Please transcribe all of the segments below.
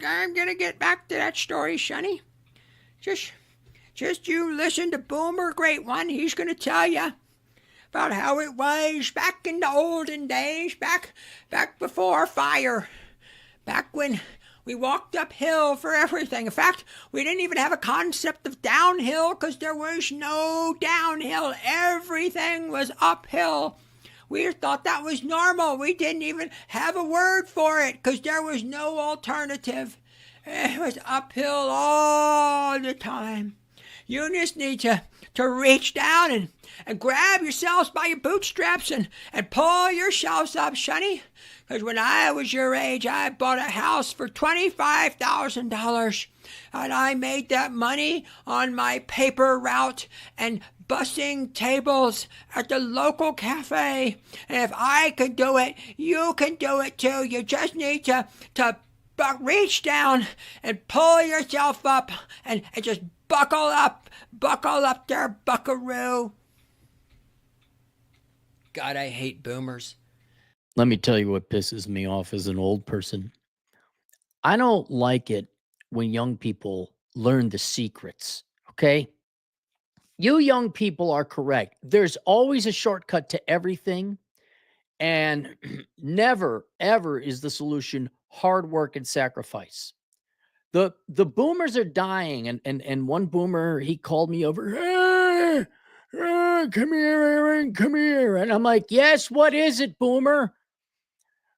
I'm gonna get back to that story, Sonny. Just, just you listen to Boomer, great one. He's gonna tell you about how it was back in the olden days, back before fire, back when we walked uphill for everything. In fact, we didn't even have a concept of downhill because there was no downhill. Everything was uphill. We thought that was normal. We didn't even have a word for it because there was no alternative. It was uphill all the time. You just need to reach down and grab yourselves by your bootstraps and pull yourselves up, Sonny. Because when I was your age, I bought a house for $25,000. And I made that money on my paper route and bussing tables at the local cafe. And if I could do it, you can do it too. You just need to reach down and pull yourself up and just buckle up there, buckaroo. God, I hate boomers. Let me tell you what pisses me off as an old person. I don't like it when young people learn the secrets, okay? You young people are correct. There's always a shortcut to everything, and never, ever is the solution hard work and sacrifice. The boomers are dying, and one boomer, he called me over. Come here, Aaron, come here. And I'm like, yes, what is it, boomer?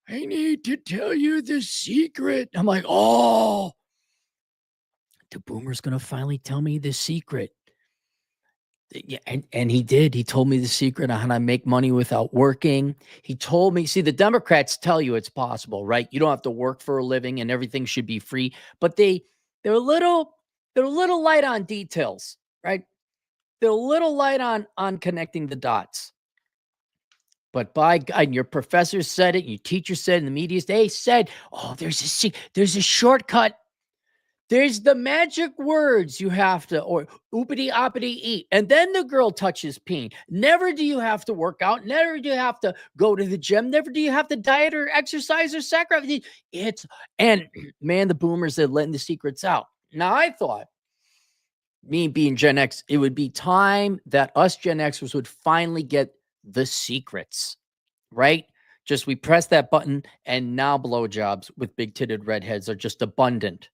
I need to tell you the secret. I'm like, oh, the boomer's going to finally tell me the secret. Yeah, and he did. He told me the secret on how to make money without working. He told me, see, the Democrats tell you it's possible, right? You don't have to work for a living and everything should be free. But they're a little light on details, right? They're a little light on connecting the dots. But by God, your professor said it, your teacher said, and the media said, oh, there's a shortcut. There's the magic words you have to, or oopity oppity eat. And then the girl touches peen. Never do you have to work out. Never do you have to go to the gym. Never do you have to diet or exercise or sacrifice. And man, the boomers are letting the secrets out. Now I thought, me being Gen X, it would be time that us Gen Xers would finally get the secrets, right? Just we press that button and now blowjobs with big-titted redheads are just abundant.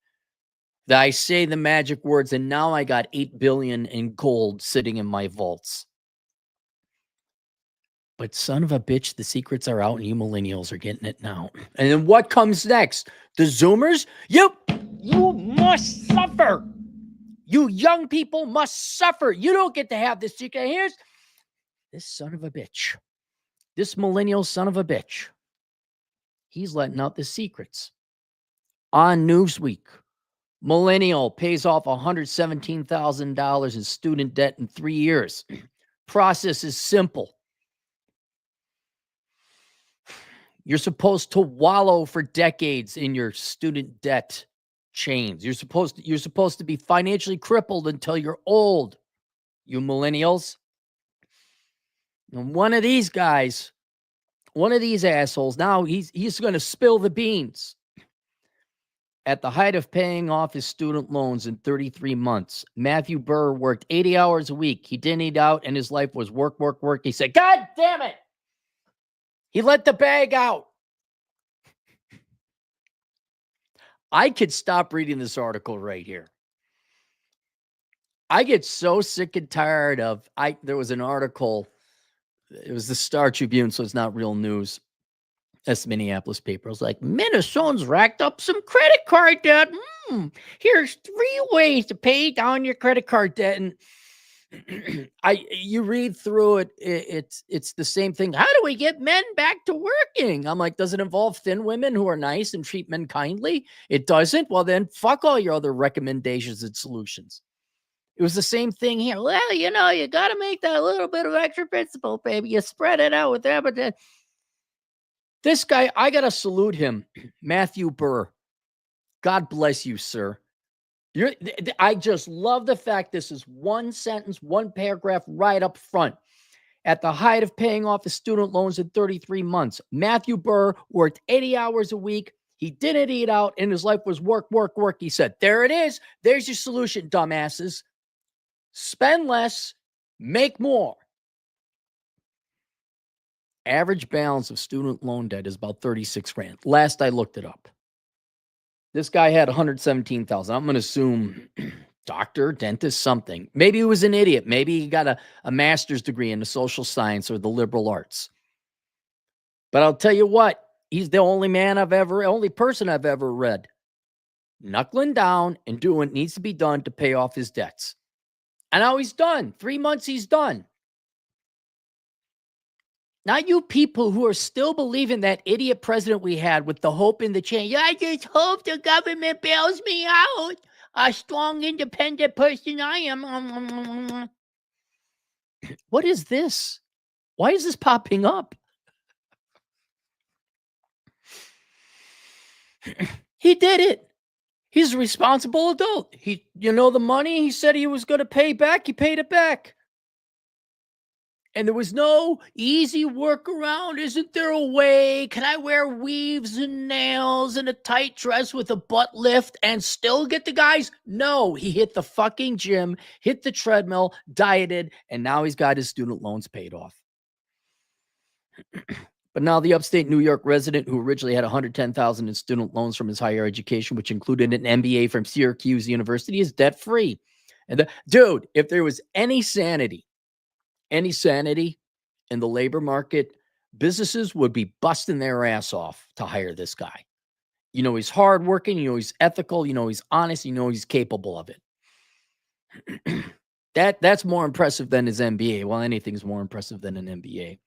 That I say the magic words and now I got 8 billion in gold sitting in my vaults. But son of a bitch, the secrets are out and you millennials are getting it now. And then what comes next? The Zoomers? You must suffer. You young people must suffer. You don't get to have this secret. Here's this son of a bitch. This millennial son of a bitch. He's letting out the secrets. On Newsweek, millennial pays off $117,000 in student debt in 3 years. Process is simple. You're supposed to wallow for decades in your student debt chains. You're supposed to be financially crippled until you're old, you millennials. And one of these guys, one of these assholes, now he's going to spill the beans. At the height of paying off his student loans in 33 months, Matthew Burr worked 80 hours a week. He didn't eat out, and his life was work, work, work. He said, God damn it. He let the bag out. I could stop reading this article right here. I get so sick and tired of, there was an article, it was the Star Tribune, so it's not real news. That's the Minneapolis paper. I was like, Minnesotans racked up some credit card debt. Here's 3 ways to pay down your credit card debt. And you read through it, it's the same thing. How do we get men back to working? I'm like, does it involve thin women who are nice and treat men kindly? It doesn't. Well, then fuck all your other recommendations and solutions. It was the same thing here. Well, you got to make that little bit of extra principal, baby. You spread it out with that, but then this guy, I got to salute him, Matthew Burr. God bless you, sir. I just love the fact this is one sentence, one paragraph right up front. At the height of paying off his student loans in 33 months, Matthew Burr worked 80 hours a week. He didn't eat out, and his life was work, work, work. He said, there it is. There's your solution, dumbasses. Spend less, make more. Average balance of student loan debt is about 36 grand. Last I looked it up. This guy had 117,000. I'm going to assume doctor, dentist, something. Maybe he was an idiot. Maybe he got a master's degree in the social science or the liberal arts. But I'll tell you what, he's the only person I've ever read knuckling down and doing what needs to be done to pay off his debts. And now he's done. 3 months, he's done. Not you people who are still believing that idiot president we had with the hope in the change. I just hope the government bails me out. A strong, independent person I am. What is this? Why is this popping up? He did it. He's a responsible adult. The money he said he was going to pay back, he paid it back. And there was no easy workaround. Isn't there a way? Can I wear weaves and nails and a tight dress with a butt lift and still get the guys? No, he hit the fucking gym, hit the treadmill, dieted, and now he's got his student loans paid off. But now the upstate New York resident who originally had $110,000 in student loans from his higher education, which included an MBA from Syracuse University, is debt-free. And dude, if there was any sanity in the labor market, businesses would be busting their ass off to hire this guy. He's hardworking, he's ethical, he's honest, he's capable of it. That's more impressive than his MBA. Well, anything's more impressive than an MBA.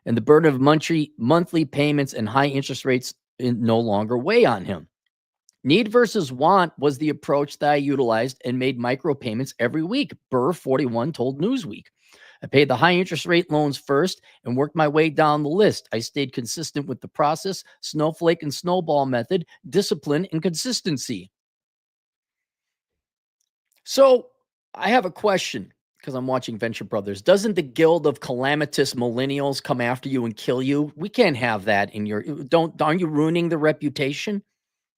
And the burden of monthly payments and high interest rates no longer weigh on him. Need versus want was the approach that I utilized and made micropayments every week, Burr 41 told Newsweek. I paid the high interest rate loans first and worked my way down the list. I stayed consistent with the process, snowflake and snowball method, discipline and consistency. So I have a question because I'm watching Venture Brothers. Doesn't the guild of calamitous millennials come after you and kill you? We can't have that in your... Aren't you ruining the reputation?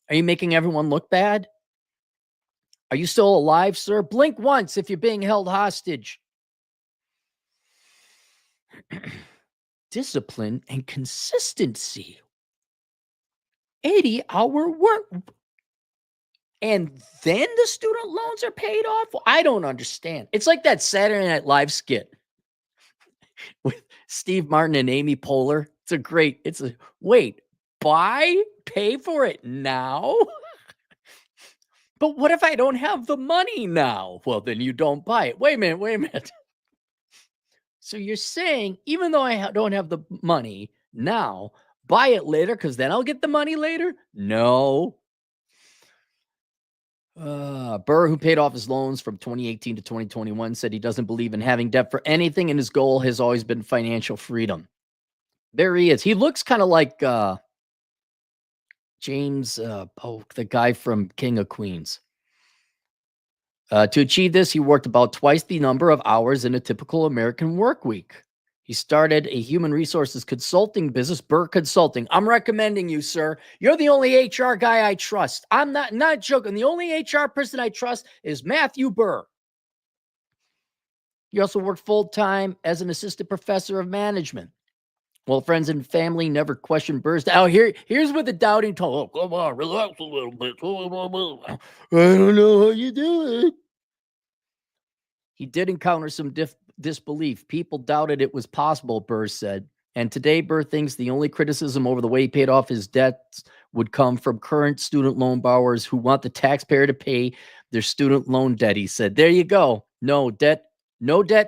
Are you making everyone look bad? Are you still alive, sir? Blink once if you're being held hostage. Discipline and consistency. 80-hour work. And then the student loans are paid off? I don't understand. It's like that Saturday Night Live skit with Steve Martin and Amy Poehler. Wait, pay for it now? But what if I don't have the money now? Well, then you don't buy it. Wait a minute. So you're saying, even though I don't have the money now, buy it later because then I'll get the money later? No. Burr, who paid off his loans from 2018 to 2021, said he doesn't believe in having debt for anything, and his goal has always been financial freedom. There he is. He looks kind of like James, the guy from King of Queens. To achieve this, he worked about twice the number of hours in a typical American work week. He started a human resources consulting business, Burr Consulting. I'm recommending you, sir. You're the only HR guy I trust. I'm not joking. The only HR person I trust is Matthew Burr. He also worked full-time as an assistant professor of management. Well, friends and family never questioned Burr's. Here's what the doubting told. Oh, come on, relax a little bit. I don't know how you do it. He did encounter some disbelief. People doubted it was possible, Burr said. And today, Burr thinks the only criticism over the way he paid off his debts would come from current student loan borrowers who want the taxpayer to pay their student loan debt. He said, there you go. No debt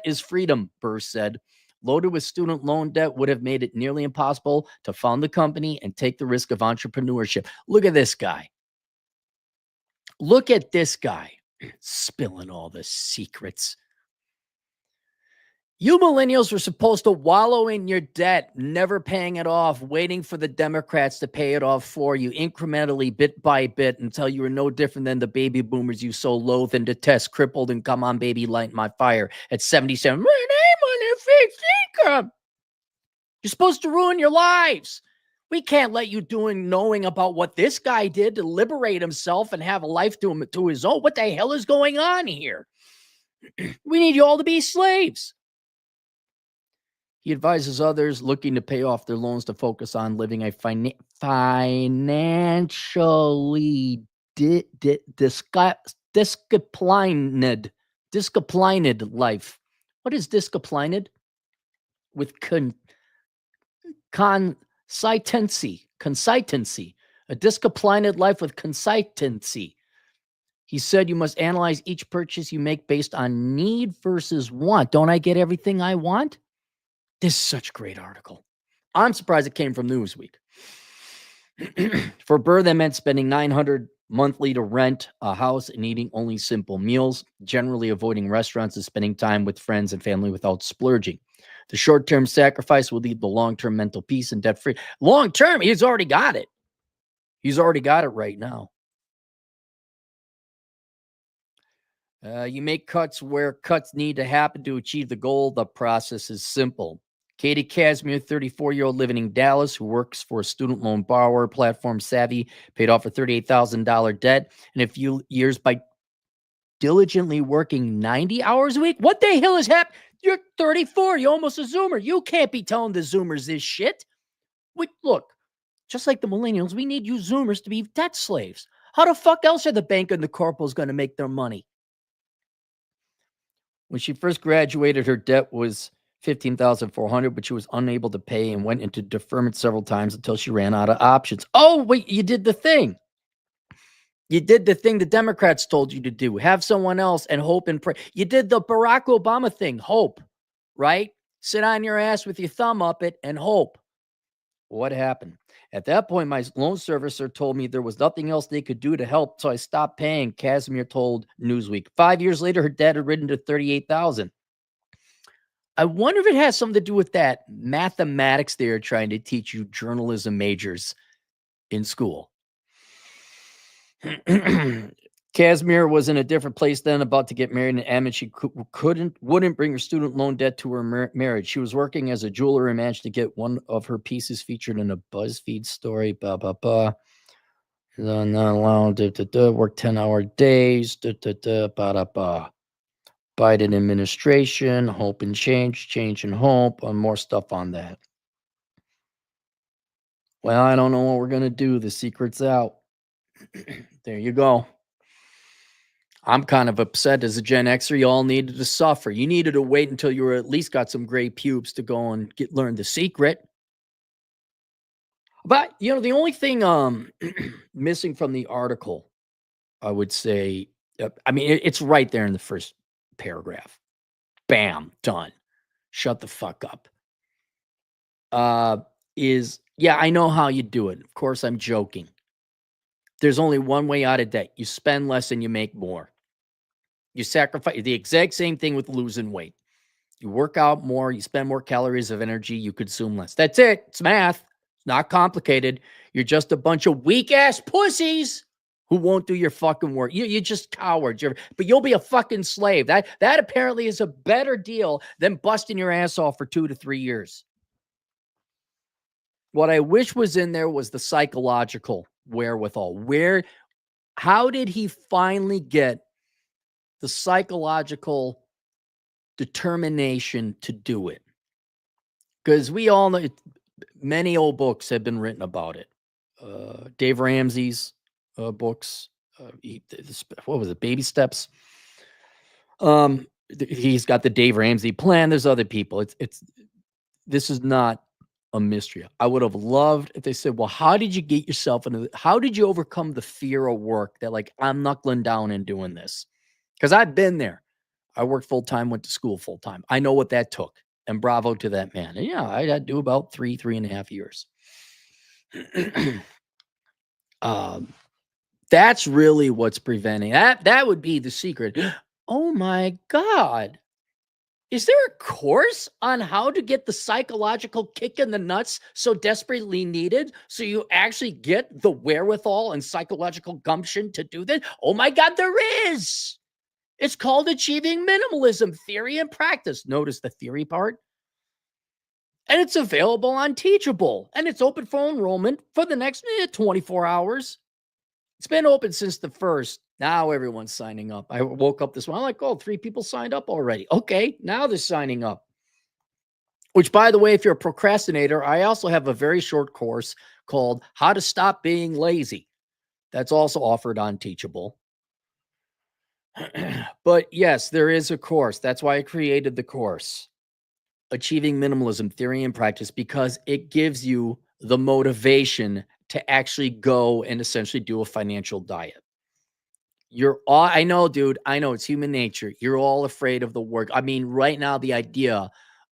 is freedom, Burr said. Loaded with student loan debt would have made it nearly impossible to found the company and take the risk of entrepreneurship. Look at this guy. Spilling all the secrets. You millennials were supposed to wallow in your debt, never paying it off, waiting for the Democrats to pay it off for you incrementally, bit by bit, until you were no different than the baby boomers you so loathe and detest, crippled and come on, baby, light my fire at 77. My name on their fixed income. You're supposed to ruin your lives. We can't let you knowing about what this guy did to liberate himself and have a life to his own. What the hell is going on here? We need you all to be slaves. He advises others looking to pay off their loans to focus on living a financially disciplined life. What is disciplined? With consistency, a disciplined life with consistency. He said you must analyze each purchase you make based on need versus want. Don't I get everything I want? This is such a great article. I'm surprised it came from Newsweek. For Burr, that meant spending $900 monthly to rent a house and eating only simple meals, generally avoiding restaurants and spending time with friends and family without splurging. The short-term sacrifice will lead to long-term mental peace and debt-free. Long-term, he's already got it. He's already got it right now. You make cuts where cuts need to happen to achieve the goal. The process is simple. Katie Casimir, 34-year-old living in Dallas, who works for a student loan borrower, Platform Savvy, paid off a $38,000 debt in a few years by diligently working 90 hours a week. What the hell is happening? You're 34. You're almost a Zoomer. You can't be telling the Zoomers this shit. Look, just like the millennials, we need you Zoomers to be debt slaves. How the fuck else are the bank and the corporals going to make their money? When she first graduated, her debt was $15,400, but she was unable to pay and went into deferment several times until she ran out of options. Oh, wait, you did the thing. You did the thing the Democrats told you to do. Have someone else and hope and pray. You did the Barack Obama thing, hope, right? Sit on your ass with your thumb up it and hope. What happened? At that point, my loan servicer told me there was nothing else they could do to help, so I stopped paying, Casimir told Newsweek. 5 years later, her debt had risen to $38,000. I wonder if it has something to do with that mathematics they're trying to teach you journalism majors in school. Casimir was in a different place then, about to get married, and adamant she wouldn't bring her student loan debt to her marriage. She was working as a jeweler and managed to get one of her pieces featured in a BuzzFeed story. Not allowed to work 10-hour days. Biden administration, hope and change and hope, and more stuff on that. Well, I don't know what we're going to do. The secret's out. There you go. I'm kind of upset as a Gen Xer. You all needed to suffer. You needed to wait until you were at least got some gray pubes to go and learn the secret. But, the only thing missing from the article, I would say, it's right there in the first paragraph. Bam, done. Shut the fuck up. I know how you do it. Of course, I'm joking. There's only one way out of debt. You spend less and you make more. You sacrifice the exact same thing with losing weight. You work out more, you spend more calories of energy, you consume less. That's it. It's math. It's not complicated. You're just a bunch of weak-ass pussies who won't do your fucking work. You're just cowards. But you'll be a fucking slave. That apparently is a better deal than busting your ass off for 2 to 3 years. What I wish was in there was the psychological wherewithal. How did he finally get the psychological determination to do it? Because we all know many old books have been written about it. Dave Ramsey's books. What was it? Baby Steps. He's got the Dave Ramsey plan. There's other people. This is not a mystery. I would have loved if they said, well, how did you get yourself how did you overcome the fear of work that, like, I'm knuckling down and doing this? Because I've been there. I worked full-time, went to school full-time. I know what that took. And bravo to that man. And yeah, I had to do about 3.5 years. That's really what's preventing that would be the secret. Oh my God. Is there a course on how to get the psychological kick in the nuts so desperately needed so you actually get the wherewithal and psychological gumption to do that? Oh my God, there is. It's called Achieving Minimalism, Theory and Practice. Notice the theory part. And it's available on Teachable. And it's open for enrollment for the next 24 hours. It's been open since the 1st. Now everyone's signing up. I woke up this morning, I'm like, oh, 3 people signed up already. Okay, now they're signing up. Which, by the way, if you're a procrastinator, I also have a very short course called How to Stop Being Lazy. That's also offered on Teachable. But yes, there is a course. That's why I created the course, Achieving Minimalism Theory and Practice, because it gives you the motivation to actually go and essentially do a financial diet. I know, dude. I know it's human nature. You're all afraid of the work. I mean, right now, the idea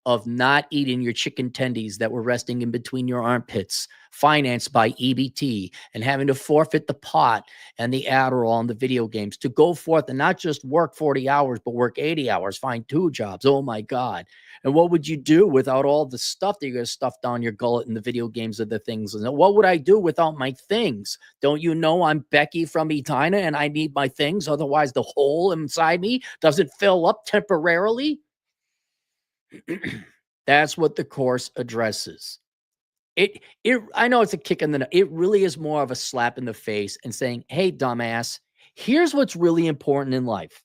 of not eating your chicken tendies that were resting in between your armpits, financed by EBT, and having to forfeit the pot and the Adderall and the video games to go forth and not just work 40 hours, but work 80 hours, find 2 jobs. Oh my God. And what would you do without all the stuff that you're going to stuff down your gullet and the video games are the things? And what would I do without my things? Don't you know I'm Becky from Edina and I need my things? Otherwise, the hole inside me doesn't fill up temporarily. That's what the course addresses. I know it's a kick in the nut. It really is more of a slap in the face and saying, hey, dumbass, here's what's really important in life.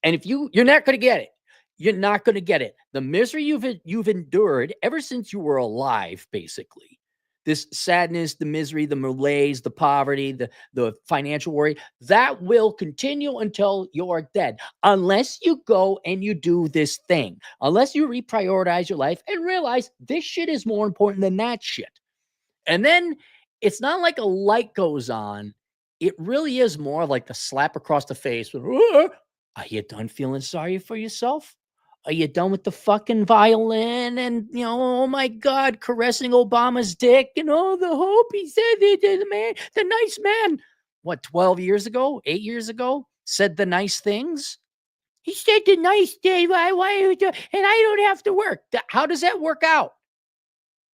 And if you're not going to get it, you're not going to get it. The misery you've endured ever since you were alive, basically. This sadness, the misery, the malaise, the poverty, the financial worry, that will continue until you're dead. Unless you go and you do this thing. Unless you reprioritize your life and realize this shit is more important than that shit. And then it's not like a light goes on. It really is more like a slap across the face. Are you done feeling sorry for yourself? Are you done with the fucking violin and, oh my God, caressing Obama's dick and all the hope he said, the nice man, what, 12 years ago, 8 years ago, said the nice things? He said the nice thing, why and I don't have to work. How does that work out?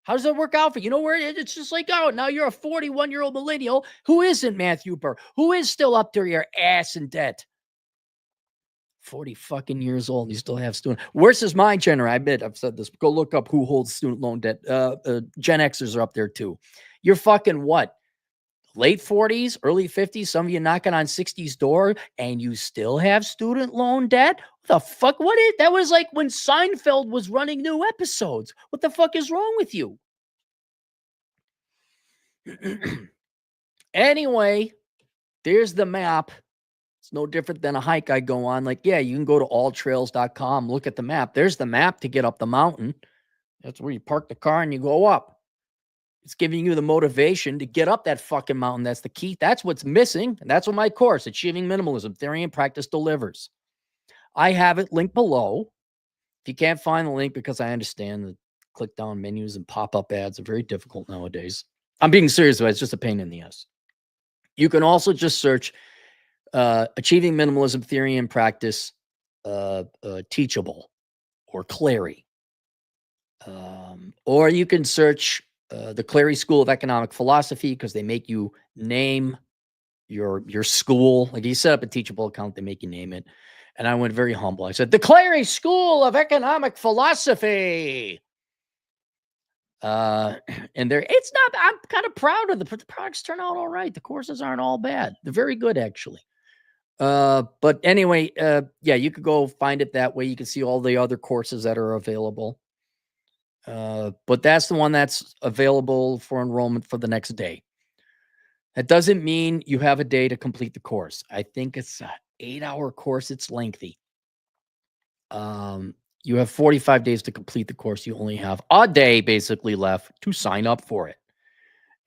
How does that work out for you? Where it's just like, oh, now you're a 41-year-old millennial who isn't Matthew Burr, who is still up to your ass in debt. 40 fucking years old, and you still have student. Worse is my generation. I admit, I've said this. Go look up who holds student loan debt. Gen Xers are up there too. You're fucking what? Late 40s, early 50s. Some of you knocking on 60's door, and you still have student loan debt. What the fuck? That was like when Seinfeld was running new episodes. What the fuck is wrong with you? Anyway, there's the map. It's no different than a hike I go on. Like, yeah, you can go to alltrails.com, look at the map. There's the map to get up the mountain. That's where you park the car and you go up. It's giving you the motivation to get up that fucking mountain. That's the key. That's what's missing. And that's what my course, Achieving Minimalism Theory and Practice, delivers. I have it linked below. If you can't find the link, because I understand that click down menus and pop-up ads are very difficult nowadays. I'm being serious, but it's just a pain in the ass. You can also just search Achieving Minimalism Theory and Practice, Teachable, or Clary. Or you can search the Clary School of Economic Philosophy, because they make you name your school. Like, you set up a Teachable account, they make you name it. And I went very humble. I said, the Clary School of Economic Philosophy. And it's not, I'm kind of proud of the products turn out all right. The courses aren't all bad. They're very good, actually. But anyway, yeah, you could go find it that way. You can see all the other courses that are available. But that's the one that's available for enrollment for the next day. That doesn't mean you have a day to complete the course. I think it's an 8-hour course. It's lengthy. You have 45 days to complete the course. You only have a day basically left to sign up for it.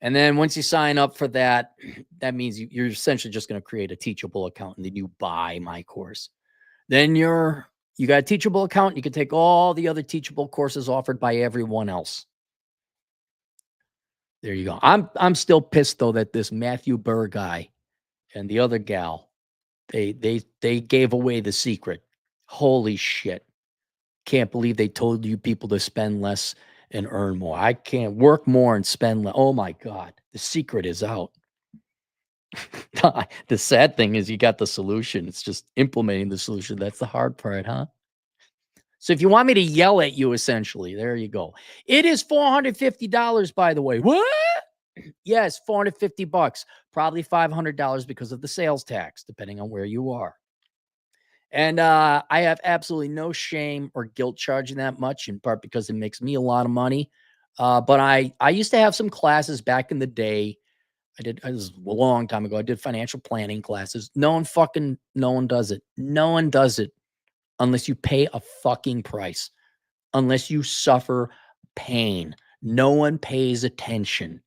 And then once you sign up for that, that means you're essentially just going to create a Teachable account, and then you buy my course. Then you got a Teachable account. You can take all the other Teachable courses offered by everyone else. There you go. I'm still pissed though that this Matthew Burr guy and the other gal, they gave away the secret. Holy shit. Can't believe they told you people to spend less and earn more. I can't work more and spend less. Oh my God. The secret is out. The sad thing is you got the solution. It's just implementing the solution. That's the hard part, huh? So if you want me to yell at you, essentially, there you go. It is $450, by the way. What? Yes, $450, probably $500 because of the sales tax, depending on where you are. And I have absolutely no shame or guilt charging that much, in part because it makes me a lot of money. But I used to have some classes back in the day. It was a long time ago. I did financial planning classes. No one does it. No one does it unless you pay a fucking price, unless you suffer pain. No one pays attention.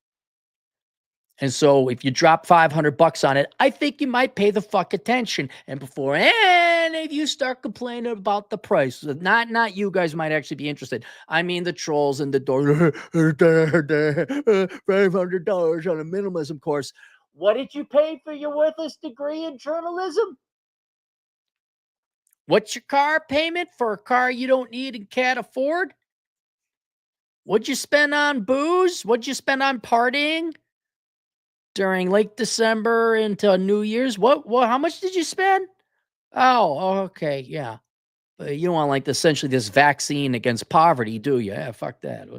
And so if you drop $500 on it, I think you might pay the fuck attention. And before any of you start complaining about the price, not you guys might actually be interested. I mean the trolls in the door, $500 on a minimalism course. What did you pay for your worthless degree in journalism? What's your car payment for a car you don't need and can't afford? What'd you spend on booze? What'd you spend on partying during late December into New Year's? What, how much did you spend? Oh, okay. Yeah. But you don't want like essentially this vaccine against poverty, do you? Yeah, fuck that.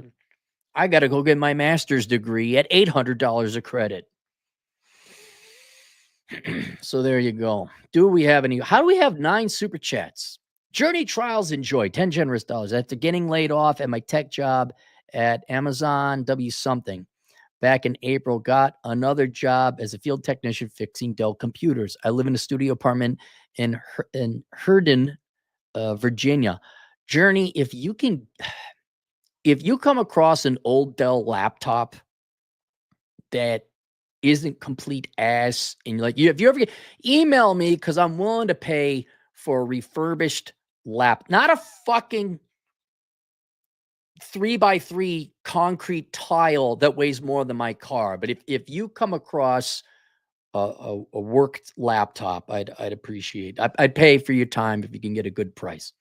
I got to go get my master's degree at $800 a credit. So there you go. How do we have 9 super chats? Journey trials enjoy 10 generous dollars after getting laid off at my tech job at Amazon W something. Back in April, got another job as a field technician fixing Dell computers. I live in a studio apartment in Herndon, Virginia. Journey, if you come across an old Dell laptop that isn't complete ass, and you're like, if you ever email me, because I'm willing to pay for a refurbished not a fucking 3x3 concrete tile that weighs more than my car. But if you come across a worked laptop, I'd appreciate. I'd pay for your time if you can get a good price.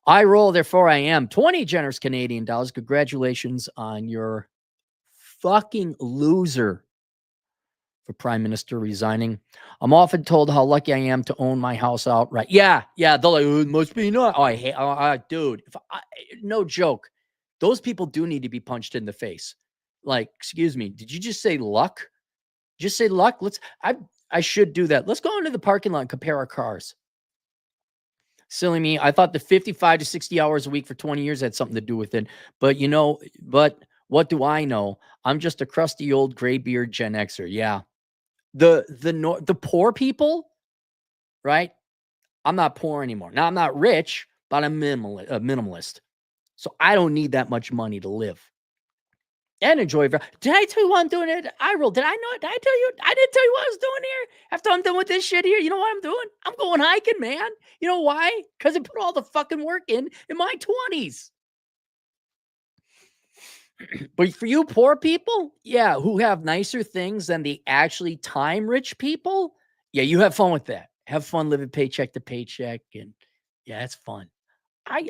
I roll, therefore I am 20 generous Canadian dollars. Congratulations on your fucking loser for Prime Minister resigning. I'm often told how lucky I am to own my house outright. Yeah. They're like, oh, it must be not. Oh, I hate, dude. No joke. Those people do need to be punched in the face. Like, excuse me, did you just say luck? Just say luck. I should do that. Let's go into the parking lot and compare our cars. Silly me. I thought the 55 to 60 hours a week for 20 years had something to do with it. But what do I know? I'm just a crusty old graybeard Gen Xer. Yeah. The poor people, right? I'm not poor anymore. Now I'm not rich, but I'm a minimalist. So I don't need that much money to live and enjoy. Did I tell you what I'm doing? Did I tell you? I didn't tell you what I was doing here. After I'm done with this shit here, you know what I'm doing? I'm going hiking, man. You know why? Because I put all the fucking work in my 20s. But for you poor people, yeah, who have nicer things than the actually time-rich people, yeah, you have fun with that. Have fun living paycheck to paycheck, and yeah, it's fun. I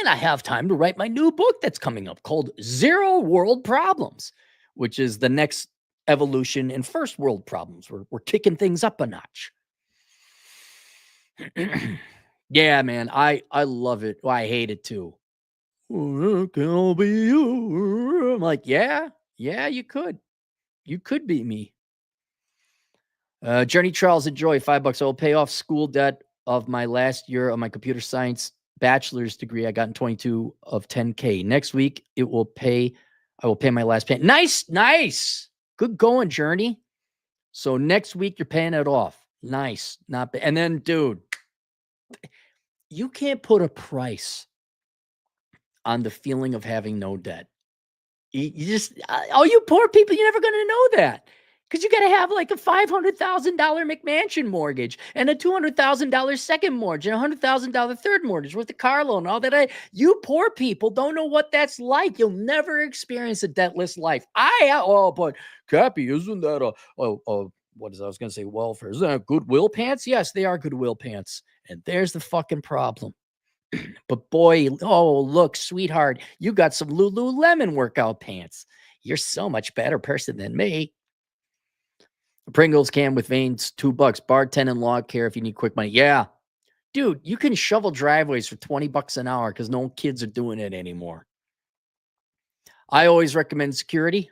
have time to write my new book that's coming up called Zero World Problems, which is the next evolution in first world problems. We're kicking things up a notch. Yeah, man, I love it. Well, I hate it too. Oh, can all be you. I'm like, yeah, you could. You could be me. Journey trials enjoy $5. I will pay off school debt of my last year of my computer science bachelor's degree. I got in 22 of 10K. Next week, I will pay my last payment. Nice. Good going, Journey. So next week, you're paying it off. Nice. Not bad. And then, dude, you can't put a price on the feeling of having no debt. You just, you poor people, you're never going to know that. Because you got to have like a $500,000 McMansion mortgage and a $200,000 second mortgage and a $100,000 third mortgage with the car loan, all that. You poor people don't know what that's like. You'll never experience a debtless life. But Cappy, isn't that what is I was going to say welfare? Isn't that Goodwill pants? Yes, they are Goodwill pants. And there's the fucking problem. But boy, look, sweetheart, you got some Lululemon workout pants. You're so much better person than me. A Pringles can with veins, $2. Bartend and lawn care if you need quick money. Yeah. Dude, you can shovel driveways for $20 an hour because no kids are doing it anymore. I always recommend security.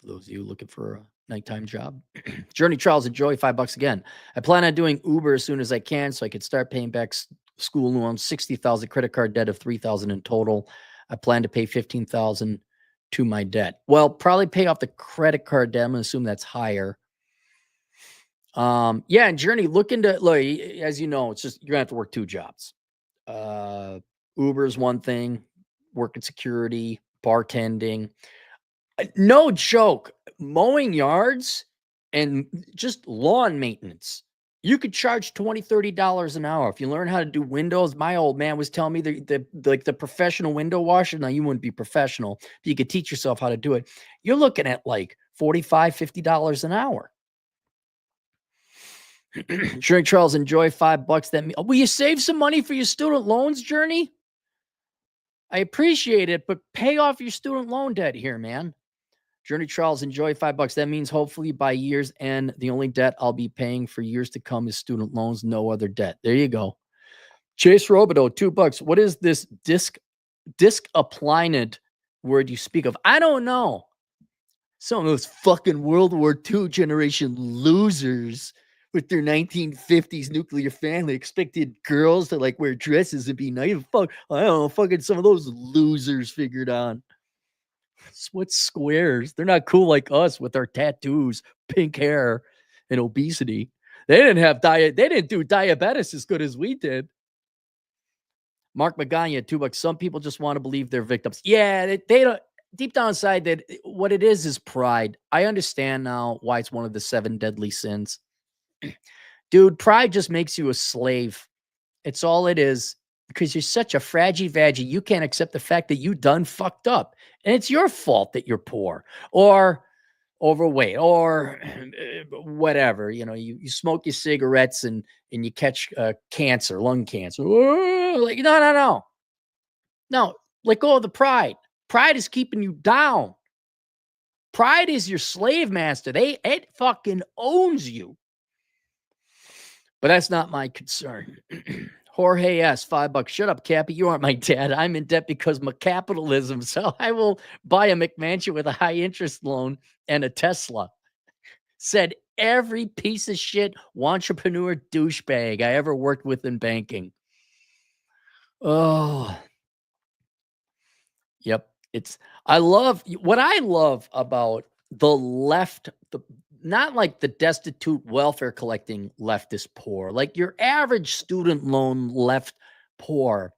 For those of you looking for a nighttime job. Journey Trials and Joy, $5 again. I plan on doing Uber as soon as I can so I could start paying back school loans, $60,000 credit card debt of $3,000 in total. I plan to pay $15,000 to my debt. Well, probably pay off the credit card debt. I'm going to assume that's higher. Yeah, and Journey, look, as you know, it's just you're gonna have to work 2 jobs. Uber is one thing, working security, bartending. No joke, mowing yards and just lawn maintenance. You could charge $20, $30 an hour if you learn how to do windows. My old man was telling me the professional window washer. Now you wouldn't be professional, but you could teach yourself how to do it. You're looking at like $45, $50 an hour. Journey Charles, enjoy $5. Will you save some money for your student loans, Journey? I appreciate it, but pay off your student loan debt here, man. Journey Charles, enjoy $5. That means hopefully by year's end, the only debt I'll be paying for years to come is student loans, no other debt. There you go. Chase Robido, $2. What is this disc applied word you speak of? I don't know. Some of those fucking World War II generation losers with their 1950s nuclear family expected girls to like wear dresses and be nice. I don't know, fucking some of those losers figured out. What's squares? They're not cool like us with our tattoos, pink hair, and obesity. They didn't have diet. They didn't do diabetes as good as we did. Mark Magana, $2. Some people just want to believe they're victims. Yeah, they don't. Deep down inside, that what it is pride. I understand now why it's one of the 7 deadly sins. Dude, pride just makes you a slave. It's all it is, because you're such a fraggy-vaggy. You can't accept the fact that you done fucked up. And it's your fault that you're poor or overweight or whatever. You know, you smoke your cigarettes and you catch cancer, lung cancer. Like, no. No, let go of the pride. Pride is keeping you down. Pride is your slave master. It fucking owns you. But that's not my concern. Jorge S., $5. Shut up, Cappy. You aren't my dad. I'm in debt because of capitalism. So I will buy a McMansion with a high interest loan and a Tesla. Said every piece of shit entrepreneur douchebag I ever worked with in banking. Oh. Yep. What I love about the left, not like the destitute welfare collecting leftist poor, like your average student loan left poor,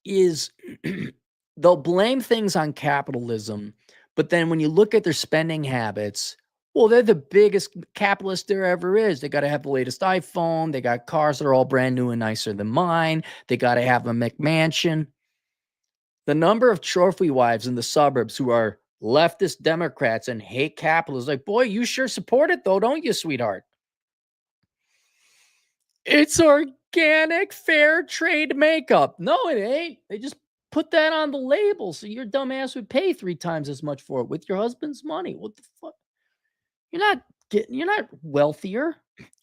is they'll blame things on capitalism. But then when you look at their spending habits, well, they're the biggest capitalist there ever is. They got to have the latest iPhone. They got cars that are all brand new and nicer than mine. They got to have a McMansion. The number of trophy wives in the suburbs who are leftist Democrats and hate capitalism, like, boy, you sure support it though, don't you, sweetheart? It's organic, fair trade makeup. No, it ain't. They just put that on the label so your dumbass would pay 3 times as much for it with your husband's money. What the fuck? You're not wealthier.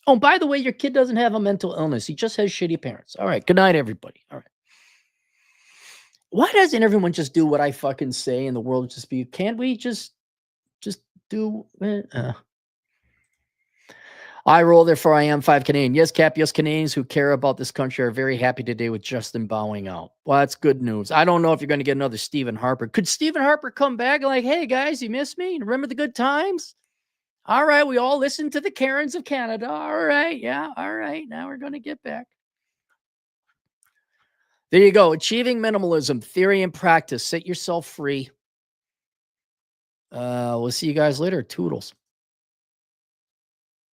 Oh, by the way, your kid doesn't have a mental illness. He just has shitty parents. All right. Good night, everybody. All right. Why doesn't everyone just do what I fucking say and the world just be, can't we just do it? I roll, therefore I am 5 Canadian. Yes, Cap, yes, Canadians who care about this country are very happy today with Justin bowing out. Well, that's good news. I don't know if you're going to get another Stephen Harper. Could Stephen Harper come back like, hey, guys, you miss me? Remember the good times? All right, we all listen to the Karens of Canada. All right, yeah, all right. Now we're going to get back. There you go. Achieving minimalism, theory and practice. Set yourself free. We'll see you guys later. Toodles.